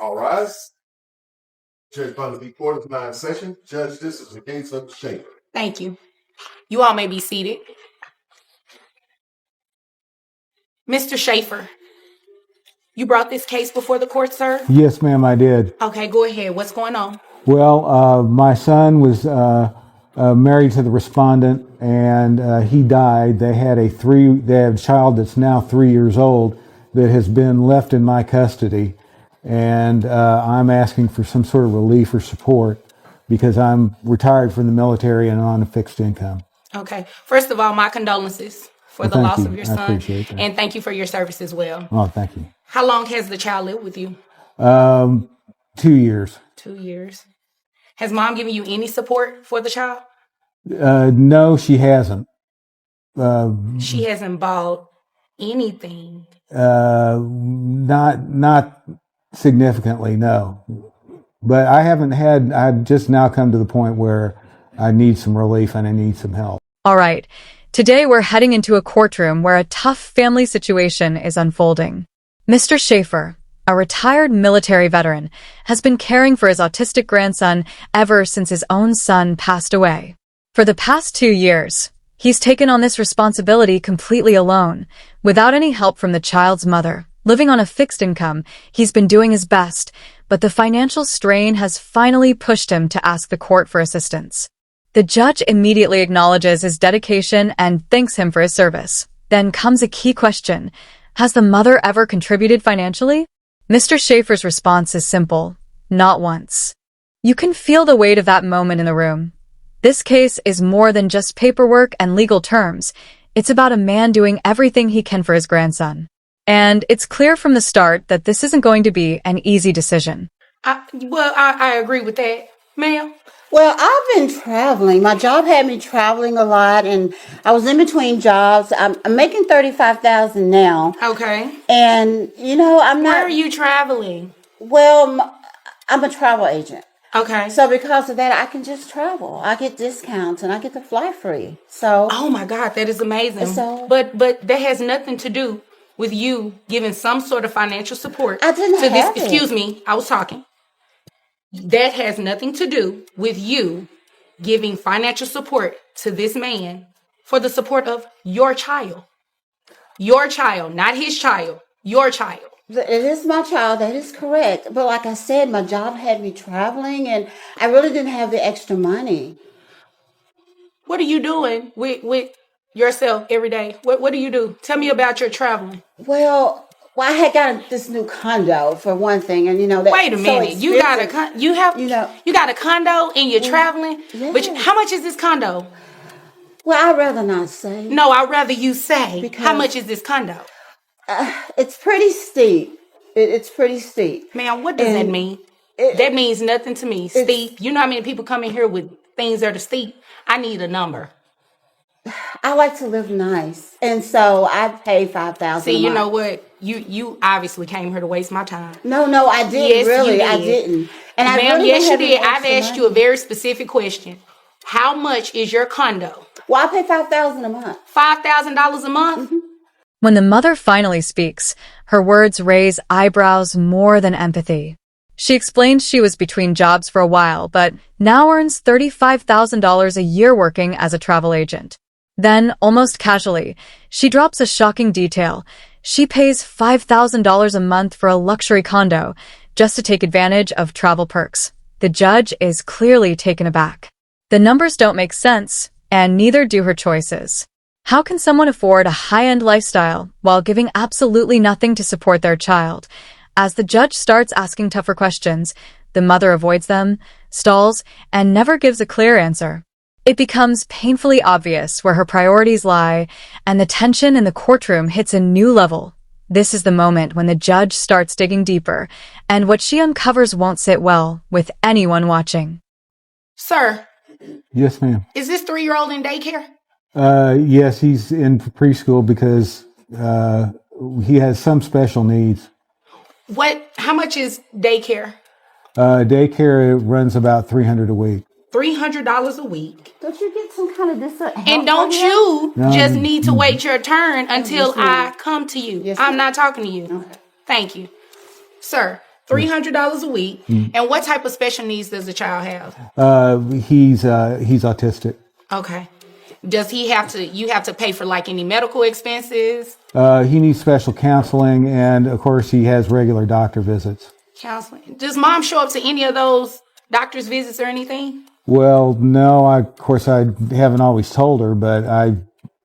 All rise. Judge Condo be court is now in session. Judge, this is the case of Schaefer. Thank you. You all may be seated. Mr. Schaefer, you brought this case before the court, sir? Yes, ma'am, I did. Okay, go ahead. What's going on? Well, my son was married to the respondent, and he died. They have a child that's now 3 years old that has been left in my custody, and I'm asking for some sort of relief or support because I'm retired from the military and on a fixed income. Okay. First of all, my condolences for the loss of your son. I appreciate that. And thank you for your service as well. Oh, thank you. How long has the child lived with you? 2 years. 2 years. Has mom given you any support for the child? No, she hasn't. She hasn't bought anything. Not significantly, no. But I've just now come to the point where I need some relief and I need some help. All right. Today we're heading into a courtroom where a tough family situation is unfolding. Mr. Schaefer, a retired military veteran, has been caring for his autistic grandson ever since his own son passed away. For the past 2 years, he's taken on this responsibility completely alone, without any help from the child's mother. Living on a fixed income, he's been doing his best, but the financial strain has finally pushed him to ask the court for assistance. The judge immediately acknowledges his dedication and thanks him for his service. Then comes a key question. Has the mother ever contributed financially? Mr. Schaefer's response is simple. Not once. You can feel the weight of that moment in the room. This case is more than just paperwork and legal terms. It's about a man doing everything he can for his grandson. And it's clear from the start that this isn't going to be an easy decision. I agree with that. Ma'am? Well, I've been traveling. My job had me traveling a lot, and I was in between jobs. I'm making $35,000 now. Okay. And, I'm not... Where are you traveling? Well, I'm a travel agent. Okay. So because of that, I can just travel. I get discounts, and I get to fly free. So... Oh, my God, that is amazing. So, but that has nothing to do with you giving some sort of financial support. I didn't to have this. it. Excuse me, I was talking. That has nothing to do with you giving financial support to this man for the support of your child. Your child, not his child. Your child. It is my child. That is correct. But like I said, my job had me traveling, and I really didn't have the extra money. What are you doing with yourself every day? What do you do? Tell me about your traveling. Well, I had got this new condo for one thing, and that. Wait a minute, you got a condo and you're traveling. Yes. But how much is this condo? Well, I'd rather not say. No, I'd rather you say. Because how much is this condo? It's pretty steep. It's pretty steep. Ma'am, what does that mean? That means nothing to me. Steep. You know how many people come in here with things that are steep? I need a number. I like to live nice, and so I pay $5,000. See, you know what? You obviously came here to waste my time. No, I didn't. Yes, really, you did. I didn't. And ma'am, I really yes, you did. I've I've asked you a very specific question. How much is your condo? Well, I pay $5,000 a month. $5,000 a month? Mm-hmm. When the mother finally speaks, her words raise eyebrows more than empathy. She explains she was between jobs for a while, but now earns $35,000 a year working as a travel agent. Then, almost casually, she drops a shocking detail. She pays $5,000 a month for a luxury condo just to take advantage of travel perks. The judge is clearly taken aback. The numbers don't make sense, and neither do her choices. How can someone afford a high-end lifestyle while giving absolutely nothing to support their child? As the judge starts asking tougher questions, the mother avoids them, stalls, and never gives a clear answer. It becomes painfully obvious where her priorities lie, and the tension in the courtroom hits a new level. This is the moment when the judge starts digging deeper, and what she uncovers won't sit well with anyone watching. Sir. Yes, ma'am. Is this 3-year-old in daycare? Yes, he's in preschool because he has some special needs. How much is daycare? Daycare runs about $300 a week. $300 a week. Don't you get some kind of help? And don't you just need to wait your turn until I come to you? Yes, I'm not talking to you. Okay. Thank you. Sir, $300 a week. And what type of special needs does the child have? He's autistic. Okay. Does he have to, you have to pay for like any medical expenses? He needs special counseling, and of course he has regular doctor visits. Counseling. Does mom show up to any of those doctor's visits or anything? Well, no, of course I haven't always told her, but I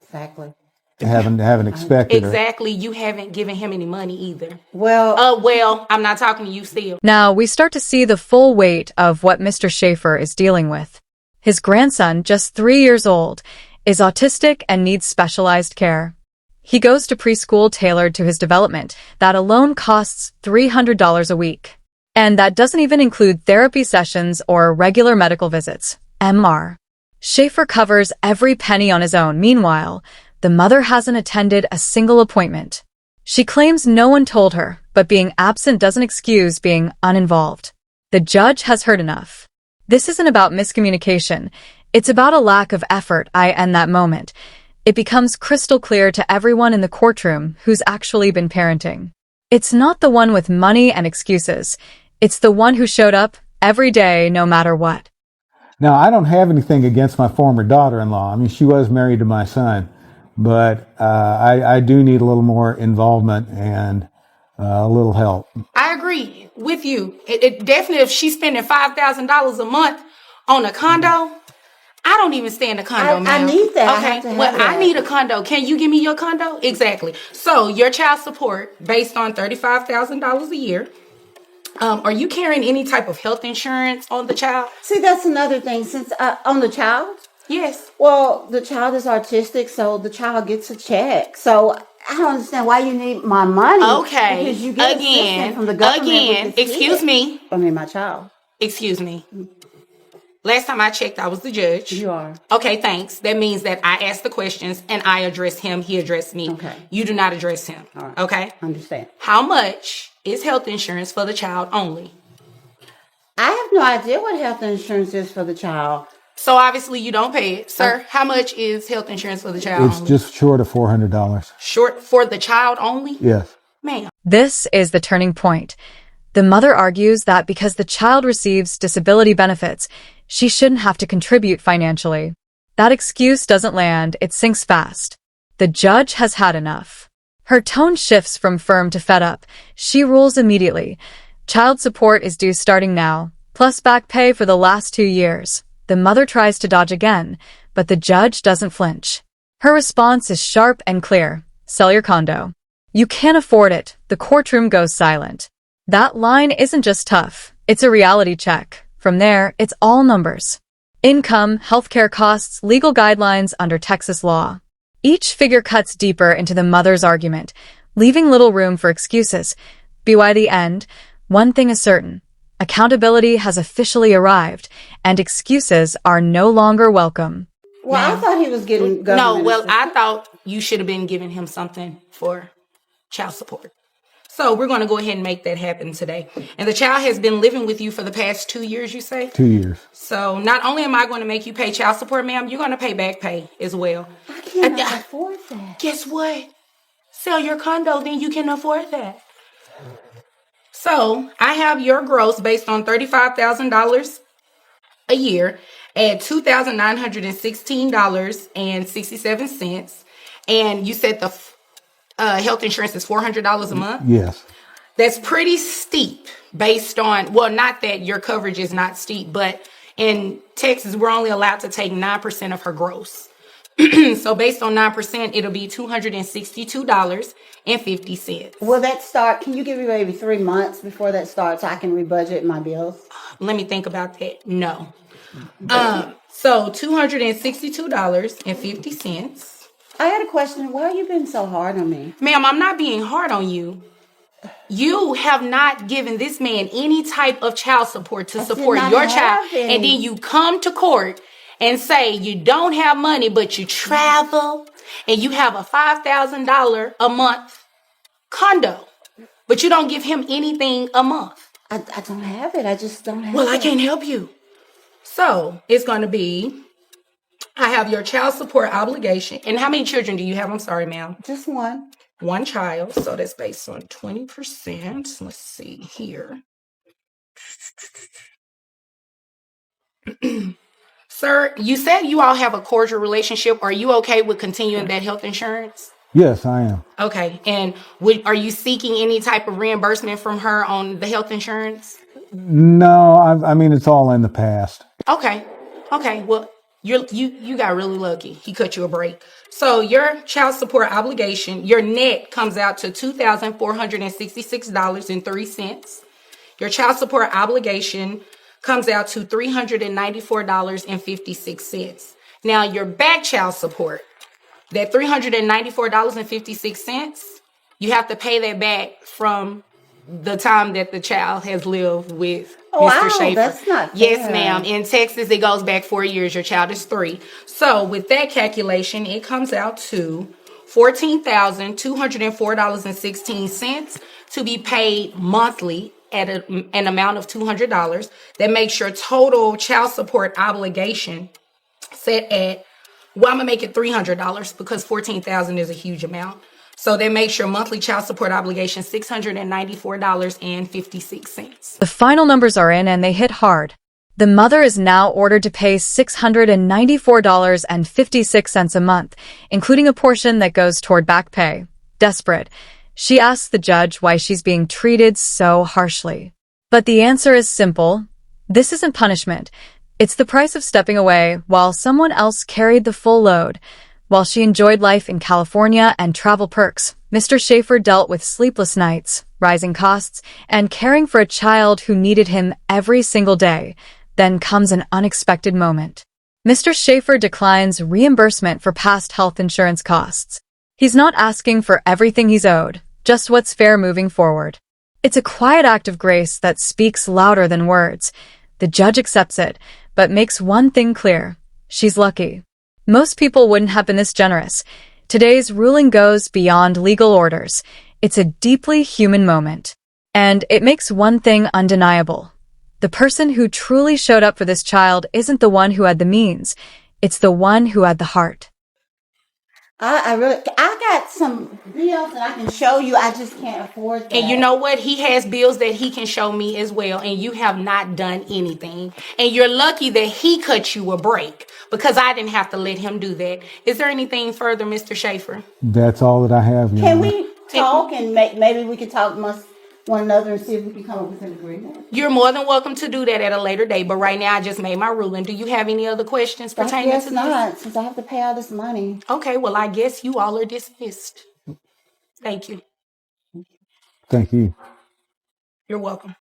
Exactly. haven't expected her. Exactly. You haven't given him any money either. Well, I'm not talking to you still. Now, we start to see the full weight of what Mr. Schaefer is dealing with. His grandson, just 3 years old, is autistic and needs specialized care. He goes to preschool tailored to his development. That alone costs $300 a week. And that doesn't even include therapy sessions or regular medical visits, MR. Schaefer covers every penny on his own. Meanwhile, the mother hasn't attended a single appointment. She claims no one told her, but being absent doesn't excuse being uninvolved. The judge has heard enough. This isn't about miscommunication. It's about a lack of effort. In that moment, it becomes crystal clear to everyone in the courtroom who's actually been parenting. It's not the one with money and excuses. It's the one who showed up every day, no matter what. Now, I don't have anything against my former daughter-in-law. I mean, she was married to my son, but I do need a little more involvement and a little help. I agree with you. It definitely, if she's spending $5,000 a month on a condo, I don't even stay in a condo, I ma'am. need that. I Okay, have to have well, that. I need a condo. Can you give me your condo? Exactly. So your child support based on $35,000 a year. Are you carrying any type of health insurance on the child? see, that's another thing. Since on the child, Yes. well, the child is autistic, so the child gets a check. So I don't understand why you need my money. Okay. Because you get assistance from the government. with the Excuse kid. me. I mean, my child. Excuse me. Last time I checked, I was the judge. You are. Okay, thanks. That means that I asked the questions and I addressed him. He addressed me. Okay. You do not address him. All right. Okay. Understand. How much is health insurance for the child only? I have no idea what health insurance is for the child. So obviously you don't pay it. Sir, how much is health insurance for the child It's only? just short of $400. Short for the child only? Yes. Ma'am. This is the turning point. The mother argues that because the child receives disability benefits, she shouldn't have to contribute financially. That excuse doesn't land, it sinks fast. The judge has had enough. Her tone shifts from firm to fed up. She rules immediately. Child support is due starting now, plus back pay for the last 2 years. The mother tries to dodge again, but the judge doesn't flinch. Her response is sharp and clear. Sell your condo. You can't afford it. The courtroom goes silent. That line isn't just tough. It's a reality check. From there, it's all numbers. Income, healthcare costs, legal guidelines under Texas law. Each figure cuts deeper into the mother's argument, leaving little room for excuses. By the end, one thing is certain. Accountability has officially arrived, and excuses are no longer welcome. Well, I thought he was getting government No, well, assistance. I thought you should have been giving him something for child support. So we're going to go ahead and make that happen today. And the child has been living with you for the past 2 years, you say? 2 years. So not only am I going to make you pay child support, ma'am, you're going to pay back pay as well. I cannot afford that. Guess what? Sell your condo, then you can afford that. So I have your gross based on $35,000 a year at $2,916.67. And you said the health insurance is $400 a month? Yes. That's pretty steep based on, well, not that your coverage is not steep, but in Texas, we're only allowed to take 9% of her gross. So based on 9%, it'll be $262.50. Will that start? Can you give me maybe 3 months before that starts so I can rebudget my bills? Let me think about that. No. So $262.50. I had a question. Why are you being so hard on me? Ma'am, I'm not being hard on you. You have not given this man any type of child support to support not your have child. any. And then you come to court and say you don't have money, but you travel and you have a $5,000 a month condo, but you don't give him anything a month. I don't have it. I just don't have it. Well, I can't help you. So it's going to be, I have your child support obligation. And how many children do you have? I'm sorry, ma'am. Just one. one child. So that's based on 20%. Let's see here. Sir, you said you all have a cordial relationship. Are you okay with continuing that health insurance? Yes, I am. Okay. And are you seeking any type of reimbursement from her on the health insurance? No, I mean, it's all in the past. Okay. Okay. Well, you got really lucky. He cut you a break. So your child support obligation, your net comes out to $2,466.03. Your child support obligation comes out to $394.56. Now your back child support, that $394.56, you have to pay that back from the time that the child has lived with Mr. Wow, Schaefer. that's not Yes, fair. ma'am. In Texas, it goes back 4 years. Your child is 3. So with that calculation, it comes out to $14,204.16 to be paid monthly at an amount of $200. That makes your total child support obligation set at, well, I'm gonna make it $300 because $14,000 is a huge amount. So that makes your monthly child support obligation $694.56. The final numbers are in and they hit hard. The mother is now ordered to pay $694.56 a month, including a portion that goes toward back pay. Desperate, she asks the judge why she's being treated so harshly. But the answer is simple. This isn't punishment. It's the price of stepping away while someone else carried the full load. While she enjoyed life in California and travel perks, Mr. Schaefer dealt with sleepless nights, rising costs, and caring for a child who needed him every single day. Then comes an unexpected moment. Mr. Schaefer declines reimbursement for past health insurance costs. He's not asking for everything he's owed, just what's fair moving forward. It's a quiet act of grace that speaks louder than words. The judge accepts it, but makes one thing clear. She's lucky. Most people wouldn't have been this generous. Today's ruling goes beyond legal orders. It's a deeply human moment. And it makes one thing undeniable. The person who truly showed up for this child isn't the one who had the means. It's the one who had the heart. I got some bills that I can show you. I just can't afford that. And you know what? He has bills that he can show me as well. And you have not done anything. And you're lucky that he cut you a break because I didn't have to let him do that. Is there anything further, Mr. Schaefer? That's all that I have. Your Can Honor. we talk and maybe we can talk amongst one another and see if we can come up with an agreement? You're more than welcome to do that at a later date. But right now, I just made my ruling. Do you have any other questions I pertaining guess to not, since I have to pay all this money. this? Okay, well, I guess you all are dismissed. Thank you. Thank you. You're welcome.